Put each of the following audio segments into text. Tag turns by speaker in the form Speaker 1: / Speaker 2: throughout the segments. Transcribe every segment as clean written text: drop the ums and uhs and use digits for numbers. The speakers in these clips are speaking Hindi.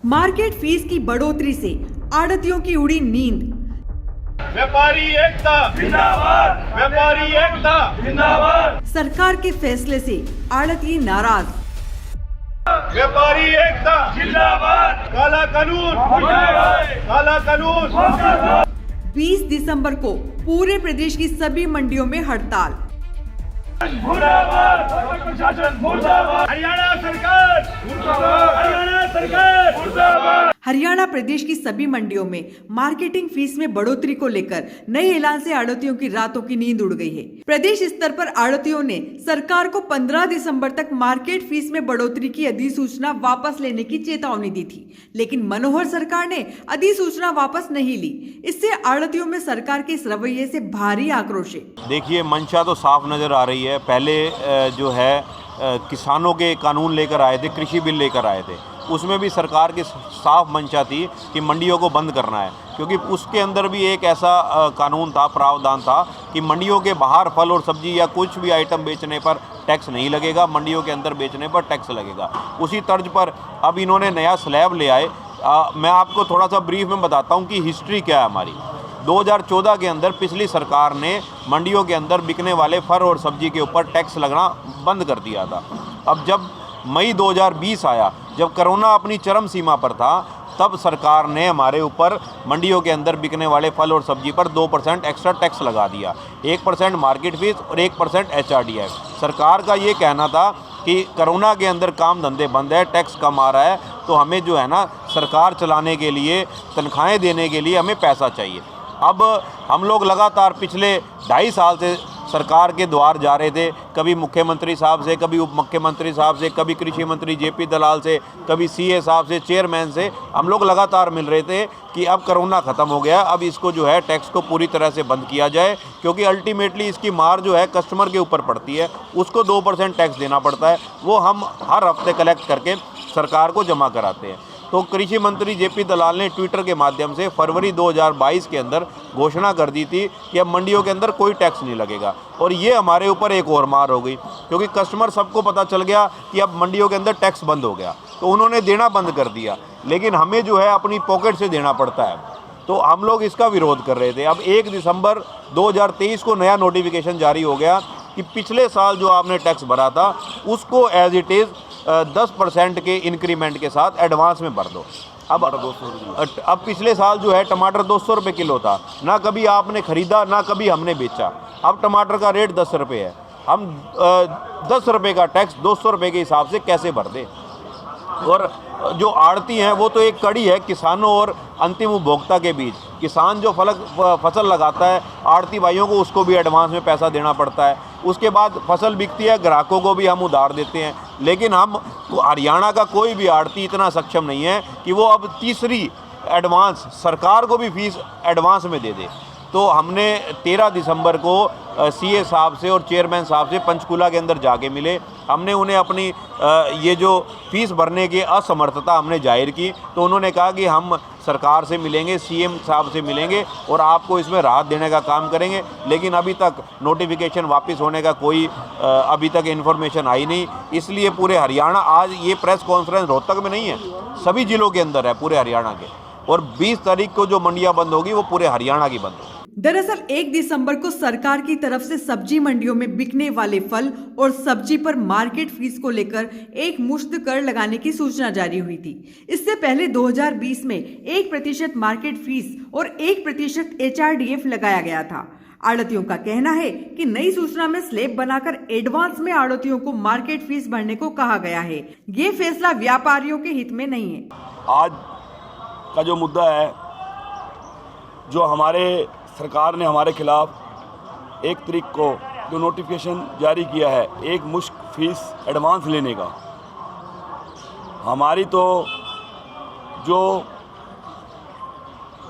Speaker 1: मार्केट फीस की बढ़ोतरी से आढ़तियों की उड़ी नींद।
Speaker 2: व्यापारी एकता जिंदाबाद, व्यापारी एकता जिंदाबाद।
Speaker 1: सरकार के फैसले से आढ़ती नाराज।
Speaker 2: व्यापारी एकता जिंदाबाद, काला कानून जिंदाबाद, काला कानून।
Speaker 1: 20 दिसंबर को पूरे प्रदेश की सभी मंडियों में हड़ताल।
Speaker 2: मुर्दाबाद प्रशासन, मुर्दाबाद हरियाणा सरकार, मुर्दाबाद हरियाणा सरकार, मुर्दाबाद।
Speaker 1: हरियाणा प्रदेश की सभी मंडियों में मार्केटिंग फीस में बढ़ोतरी को लेकर नए ऐलान से आढ़तियों की रातों की नींद उड़ गई है। प्रदेश स्तर पर आढ़तियों ने सरकार को 15 दिसंबर तक मार्केट फीस में बढ़ोतरी की अधिसूचना वापस लेने की चेतावनी दी थी, लेकिन मनोहर सरकार ने अधिसूचना वापस नहीं ली। इससे आढ़तियों में सरकार के इस रवैये से भारी आक्रोश है।
Speaker 3: देखिए, मंशा तो साफ नज़र आ रही है। पहले जो है किसानों के कानून लेकर आए थे, कृषि बिल लेकर आए थे, उसमें भी सरकार की साफ मंशा थी कि मंडियों को बंद करना है, क्योंकि उसके अंदर भी एक ऐसा कानून था, प्रावधान था कि मंडियों के बाहर फल और सब्जी या कुछ भी आइटम बेचने पर टैक्स नहीं लगेगा, मंडियों के अंदर बेचने पर टैक्स लगेगा। उसी तर्ज पर अब इन्होंने नया स्लैब ले आए। मैं आपको थोड़ा सा ब्रीफ में बताता हूँ कि हिस्ट्री क्या है हमारी। 2014 के अंदर पिछली सरकार ने मंडियों के अंदर बिकने वाले फल और सब्जी के ऊपर टैक्स लगना बंद कर दिया था। अब जब मई 2020 आया, जब कोरोना अपनी चरम सीमा पर था, तब सरकार ने हमारे ऊपर मंडियों के अंदर बिकने वाले फल और सब्जी पर 2% एक्स्ट्रा टैक्स लगा दिया। 1% मार्केट फीस और 1% HRDF। सरकार का ये कहना था कि कोरोना के अंदर काम धंधे बंद है, टैक्स कम आ रहा है, तो हमें जो है ना सरकार चलाने के लिए, तनख्वाहें देने के लिए हमें पैसा चाहिए। अब हम लोग लगातार पिछले 2.5 साल से सरकार के द्वार जा रहे थे, कभी मुख्यमंत्री साहब से, कभी उप मुख्यमंत्री साहब से, कभी कृषि मंत्री JP दलाल से, कभी CA साहब से, चेयरमैन से हम लोग लगातार मिल रहे थे कि अब कोरोना ख़त्म हो गया, अब इसको जो है टैक्स को पूरी तरह से बंद किया जाए, क्योंकि अल्टीमेटली इसकी मार जो है कस्टमर के ऊपर पड़ती है, उसको 2% टैक्स देना पड़ता है, वो हम हर हफ्ते कलेक्ट करके सरकार को जमा कराते हैं। तो कृषि मंत्री JP दलाल ने ट्विटर के माध्यम से फरवरी 2022 के अंदर घोषणा कर दी थी कि अब मंडियों के अंदर कोई टैक्स नहीं लगेगा, और ये हमारे ऊपर एक और मार हो गई, क्योंकि कस्टमर सबको पता चल गया कि अब मंडियों के अंदर टैक्स बंद हो गया, तो उन्होंने देना बंद कर दिया। लेकिन हमें जो है अपनी पॉकेट से देना पड़ता है, तो हम लोग इसका विरोध कर रहे थे। अब 1 दिसंबर 2023 को नया नोटिफिकेशन जारी हो गया कि पिछले साल जो आपने टैक्स भरा था उसको एज इट इज़ 10% के इंक्रीमेंट के साथ एडवांस में भर दो। अब पिछले साल जो है टमाटर 200 रुपये किलो था, ना कभी आपने ख़रीदा ना कभी हमने बेचा। अब टमाटर का रेट 10 रुपये है, हम 10 रुपये का टैक्स 200 रुपये के हिसाब से कैसे भर दें? और जो आड़ती हैं वो तो एक कड़ी है किसानों और अंतिम उपभोक्ता के बीच। किसान जो फसल लगाता है, आड़ती भाइयों को उसको भी एडवांस में पैसा देना पड़ता है। उसके बाद फसल बिकती है, ग्राहकों को भी हम उधार देते हैं। लेकिन हम हरियाणा का कोई भी आड़ती इतना सक्षम नहीं है कि वो अब तीसरी एडवांस सरकार को भी फीस एडवांस में दे दे। तो हमने 13 दिसंबर को CA साहब से और चेयरमैन साहब से पंचकूला के अंदर जाके मिले। हमने उन्हें अपनी ये जो फीस भरने की असमर्थता हमने जाहिर की, तो उन्होंने कहा कि हम सरकार से मिलेंगे, CM साहब से मिलेंगे और आपको इसमें राहत देने का काम करेंगे। लेकिन अभी तक नोटिफिकेशन वापस होने का कोई अभी तक इन्फॉर्मेशन आई नहीं। इसलिए पूरे हरियाणा, आज ये प्रेस कॉन्फ्रेंस रोहतक में नहीं है, सभी ज़िलों के अंदर है पूरे हरियाणा के, और 20 तारीख को जो मंडियाँ बंद होगी वो पूरे हरियाणा की बंद होगी।
Speaker 1: दरअसल 1 दिसंबर को सरकार की तरफ से सब्जी मंडियों में बिकने वाले फल और सब्जी पर मार्केट फीस को लेकर एक मुश्त कर लगाने की सूचना जारी हुई थी। इससे पहले 2020 में 1% मार्केट फीस और 1% HRDF लगाया गया था। आढ़तियों का कहना है कि नई सूचना में स्लैब बनाकर एडवांस में आढ़तियों को मार्केट फीस भरने को कहा गया है। ये फैसला व्यापारियों के हित में नहीं है।
Speaker 4: आज का जो मुद्दा है, जो हमारे सरकार ने हमारे खिलाफ 1 तारीख को जो नोटिफिकेशन जारी किया है, एक मुश्त फीस एडवांस लेने का, हमारी तो जो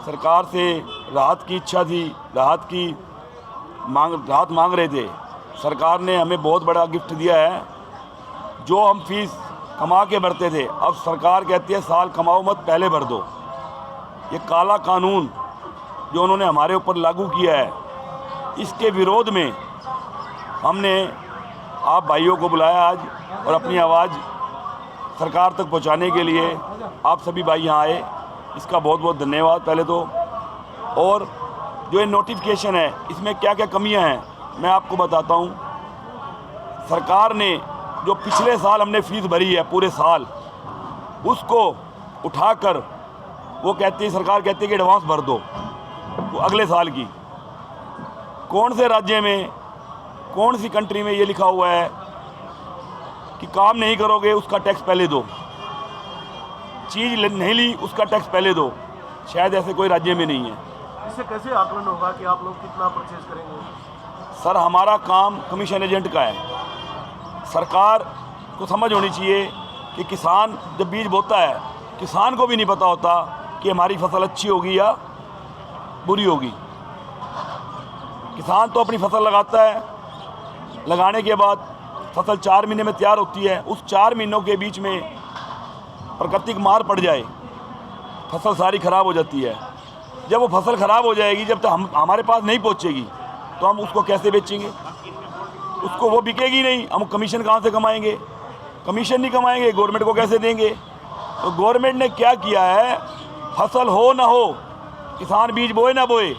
Speaker 4: सरकार से राहत की इच्छा थी, राहत मांग रहे थे, सरकार ने हमें बहुत बड़ा गिफ्ट दिया है। जो हम फीस कमा के भरते थे, अब सरकार कहती है साल कमाओ मत, पहले भर दो। ये काला कानून जो उन्होंने हमारे ऊपर लागू किया है, इसके विरोध में हमने आप भाइयों को बुलाया आज और अपनी आवाज़ सरकार तक पहुंचाने के लिए आप सभी भाई यहाँ आए, इसका बहुत बहुत धन्यवाद पहले तो। और जो ये नोटिफिकेशन है इसमें क्या क्या कमियां हैं मैं आपको बताता हूँ। सरकार ने जो पिछले साल हमने फीस भरी है पूरे साल, उसको उठाकर वो कहती है, सरकार कहती है कि एडवांस भर दो तो अगले साल की। कौन से राज्य में, कौन सी कंट्री में ये लिखा हुआ है कि काम नहीं करोगे उसका टैक्स पहले दो, चीज़ नहीं ली उसका टैक्स पहले दो? शायद ऐसे कोई राज्य में नहीं है।
Speaker 5: इससे कैसे आकलन होगा कि आप लोग कितना परचेज करेंगे?
Speaker 4: सर, हमारा काम कमीशन एजेंट का है। सरकार को समझ होनी चाहिए कि किसान जब बीज बोता है, किसान को भी नहीं पता होता कि हमारी फसल अच्छी होगी या बुरी होगी। किसान तो अपनी फसल लगाता है, लगाने के बाद फसल 4 महीने में तैयार होती है। उस 4 महीनों के बीच में प्राकृतिक मार पड़ जाए, फसल सारी ख़राब हो जाती है। जब वो फसल ख़राब हो जाएगी, जब तक हमारे पास नहीं पहुंचेगी तो हम उसको कैसे बेचेंगे? उसको वो बिकेगी नहीं, हम कमीशन कहाँ से कमाएंगे? कमीशन नहीं कमाएंगे, गवर्नमेंट को कैसे देंगे? तो गवर्नमेंट ने क्या किया है, फसल हो ना हो, किसान बीज बोए ना बोए,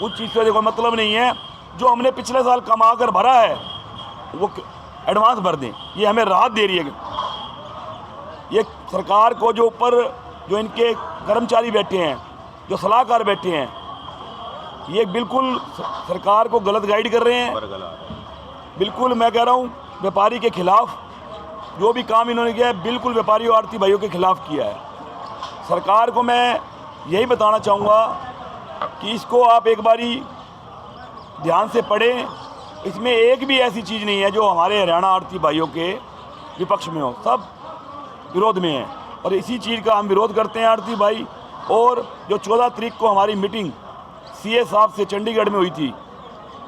Speaker 4: उस चीज़ से कोई मतलब नहीं है। जो हमने पिछले साल कमा कर भरा है वो एडवांस भर दें, ये हमें राहत दे रही है। ये सरकार को जो ऊपर जो इनके कर्मचारी बैठे हैं, जो सलाहकार बैठे हैं, ये बिल्कुल सरकार को गलत गाइड कर रहे हैं। बिल्कुल मैं कह रहा हूँ, व्यापारी के खिलाफ जो भी काम इन्होंने किया है बिल्कुल व्यापारी और आड़ती भाइयों के खिलाफ किया है। सरकार को मैं यही बताना चाहूँगा कि इसको आप एक बारी ध्यान से पढ़ें। इसमें एक भी ऐसी चीज़ नहीं है जो हमारे हरियाणा आड़ती भाइयों के विपक्ष में हो, सब विरोध में है। और इसी चीज़ का हम विरोध करते हैं आड़ती भाई। और जो 14 तारीख को हमारी मीटिंग सीए साहब से चंडीगढ़ में हुई थी,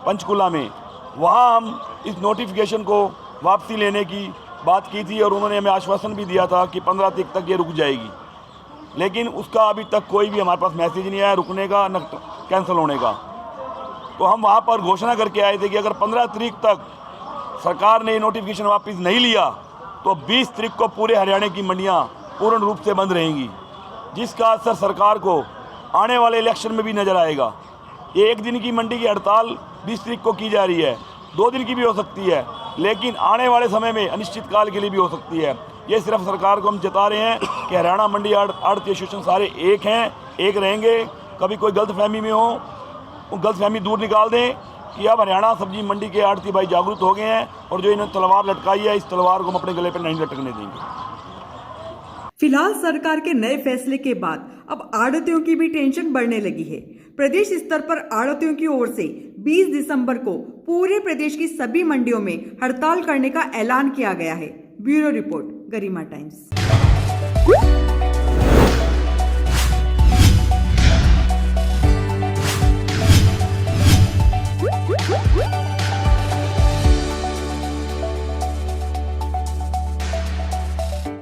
Speaker 4: पंचकुला में, वहाँ हम इस नोटिफिकेशन को वापसी लेने की बात की थी और उन्होंने हमें आश्वासन भी दिया था कि 15 तारीख तक ये रुक जाएगी। लेकिन उसका अभी तक कोई भी हमारे पास मैसेज नहीं आया रुकने का, न कैंसिल होने का। तो हम वहाँ पर घोषणा करके आए थे कि अगर 15 तारीख तक सरकार ने नोटिफिकेशन वापस नहीं लिया तो 20 तारीख को पूरे हरियाणा की मंडियाँ पूर्ण रूप से बंद रहेंगी, जिसका असर सरकार को आने वाले इलेक्शन में भी नज़र आएगा। ये 1 दिन की मंडी की हड़ताल 20 तारीख को की जा रही है, 2 दिन की भी हो सकती है, लेकिन आने वाले समय में अनिश्चित काल के लिए भी हो सकती है। ये सिर्फ सरकार को हम जता रहे हैं कि हरियाणा मंडी आड़ती एसोसिएशन सारे एक हैं, एक रहेंगे। कभी कोई गलतफहमी में हो, वो गलतफहमी दूर निकाल दें कि अब हरियाणा सब्जी मंडी के आड़ती भाई जागरूक हो गए हैं और जो इन्होंने तलवार लटकाई है, इस तलवार को हम अपने गले पर नहीं लटकने देंगे।
Speaker 1: फिलहाल सरकार के नए फैसले के बाद अब आड़तियों की भी टेंशन बढ़ने लगी है। प्रदेश स्तर पर आड़तियों की ओर से 20 दिसंबर को पूरे प्रदेश की सभी मंडियों में हड़ताल करने का ऐलान किया गया है। ब्यूरो रिपोर्ट, गरिमा टाइम्स।